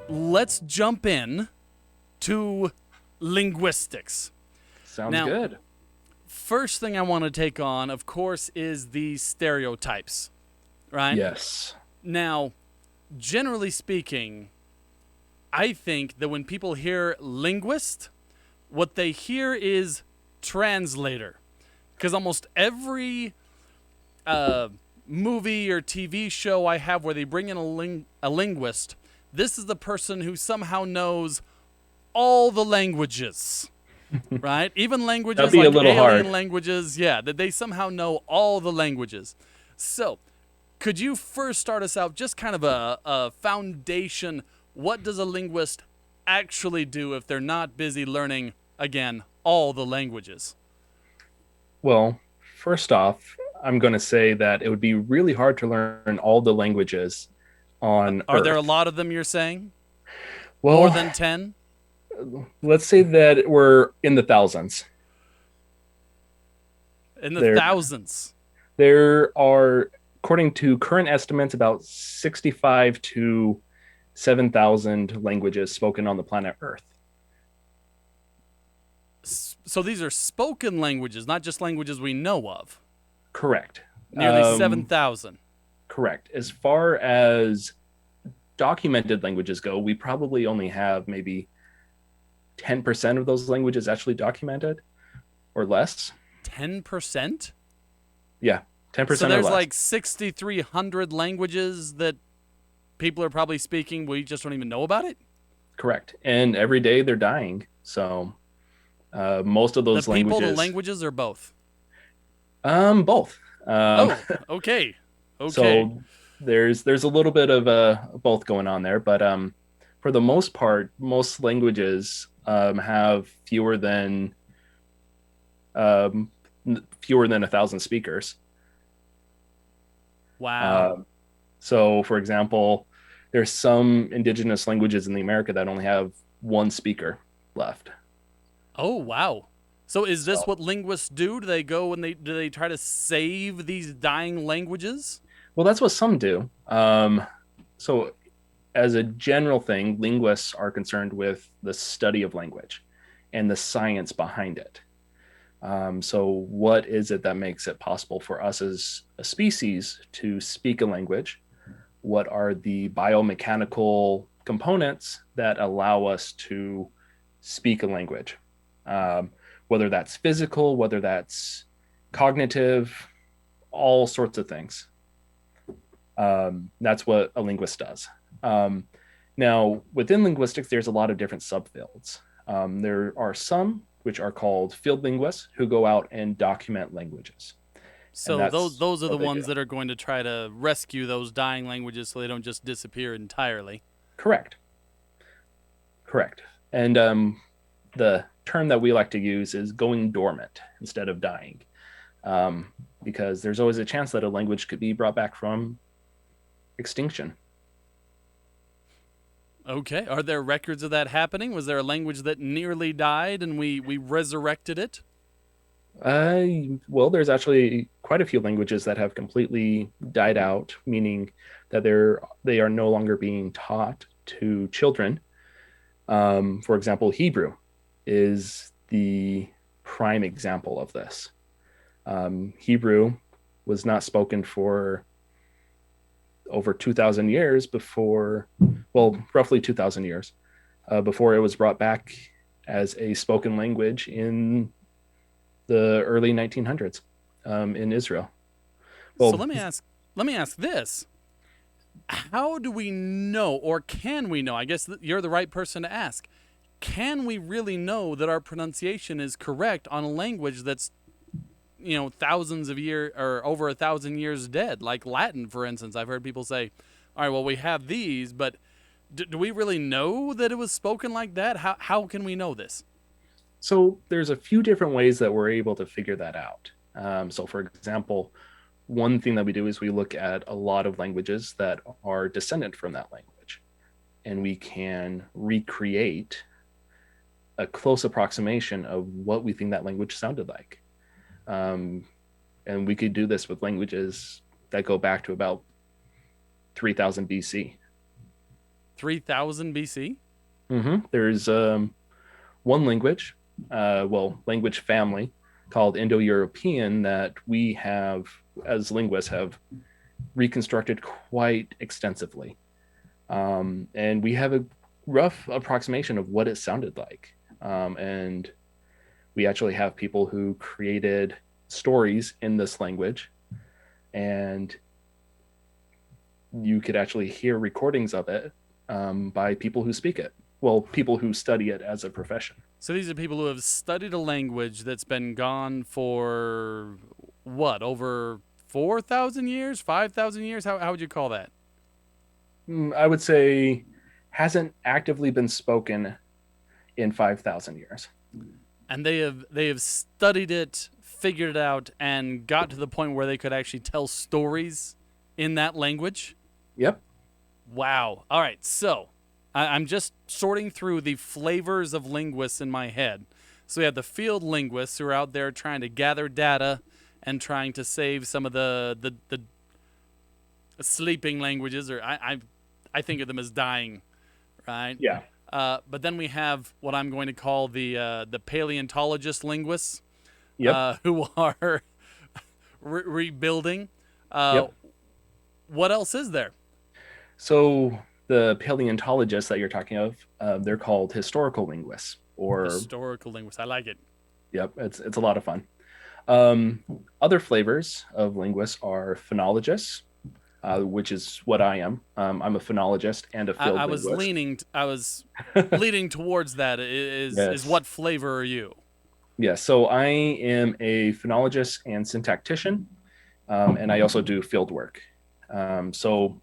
let's jump in to linguistics. Sounds Now, good. first thing I want to take on, of course, is the stereotypes, right? Yes. Now, generally speaking, I think that when people hear linguist, what they hear is translator. Because almost every uh, movie or TV show I have where they bring in a linguist, this is the person who somehow knows all the languages, right? Even That'd languages be a like little alien hard. languages, yeah, that they somehow know all the languages. So, could you first start us out just kind of a foundation? What does a linguist actually do if they're not busy learning, again, all the languages? Well, first off, I'm going to say that it would be really hard to learn all the languages on Are there a Earth. lot of them, you're saying? More Well, than 10? let's say that we're in the thousands. In the There, thousands. there are, according to current estimates, about 65 to 7,000 languages spoken on the planet Earth. So these are spoken languages, not just languages we know of. Correct. Nearly Um, 7,000. correct. As far as documented languages go, we probably only have maybe 10% of those languages actually documented or less. 10%? Yeah, So 10% or there's less. like 6,300 languages that people are probably speaking. We just don't even know about it. Correct. And every day they're dying. So most of The those people, the languages, languages, or both? both. Oh, okay. Okay. So there's a little bit of both going on there, but for the most part, most languages have um, fewer than 1,000 speakers. Wow. Um, so, for example, there's some indigenous languages in the America that only have one speaker left. Oh, wow. So is this So, what linguists do? Do they go and they try to save these dying languages? well, that's what some do. So, as a general thing, linguists are concerned with the study of language and the science behind it. So, what is it that makes it possible for us as a species to speak a language? What are the biomechanical components that allow us to speak a language? Um, Whether that's physical, whether that's cognitive, all sorts of things. That's what a linguist does. Um, Now, within linguistics, there's a lot of different subfields. There are some which are called field linguists who go out and document languages, and So those that's those are the what they do. ones that are going to try to rescue those dying languages so they don't just disappear entirely. Correct, correct. And the term that we like to use is going dormant instead of dying, um, because there's always a chance that a language could be brought back from extinction. Okay. Are there records of that happening? Was there a language that nearly died and we resurrected it? Well, there's actually quite a few languages that have completely died out, meaning that they are no longer being taught to children. For example, Hebrew is the prime example of this. Hebrew was not spoken for over 2,000 years before, well, roughly 2,000 years before it was brought back as a spoken language in the early 1900s in Israel. So Well, let me ask this. How do we know or can we know? I guess you're the right person to ask. Can we really know that our pronunciation is correct on a language that's thousands of years or over 1,000 years dead, like Latin, for instance? I've heard people say, "All right, well, we have these, but do we really know that it was spoken like that? How can we know this?" so there's a few different ways that we're able to figure that out. So, for example, one thing that we do is we look at a lot of languages that are descendant from that language, and we can recreate a close approximation of what we think that language sounded like. Um, and we could do this with languages that go back to about 3,000 BC. 3000 BC? There's one language, language family called Indo-European that we have, as linguists, have reconstructed quite extensively. And we have a rough approximation of what it sounded like. And we actually have people who created stories in this language, and you could actually hear recordings of it by people who speak it. Well, people who study it as a profession. So these are people who have studied a language that's been gone for what, over 4,000 years, 5,000 years? How would you call that? I would say hasn't actively been spoken in 5,000 years. And they have studied it, figured it out, and got to the point where they could actually tell stories in that language. Yep. Wow. All right. So I'm just sorting through the flavors of linguists in my head. So we have the field linguists who are out there trying to gather data and trying to save some of the sleeping languages, or I think of them as dying, right? Yeah. But then we have what I'm going to call the paleontologist linguists, Yep. who are rebuilding. Uh, Yep. what else is there? So the paleontologists that you're talking of, they're called historical linguists, or Historical linguists. I like it. yep, it's a lot of fun. Other flavors of linguists are phonologists, which is what I am. I'm a phonologist and a field I was linguist. I was leaning towards that. Is Yes. what flavor are you? Yes. So I am a phonologist and syntactician, and I also do field work. So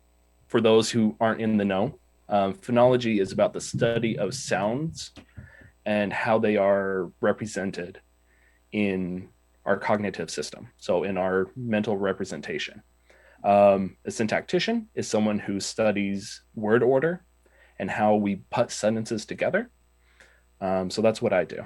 for those who aren't in the know, phonology is about the study of sounds and how they are represented in our cognitive system, so in our mental representation. A syntactician is someone who studies word order and how we put sentences together. So that's what I do.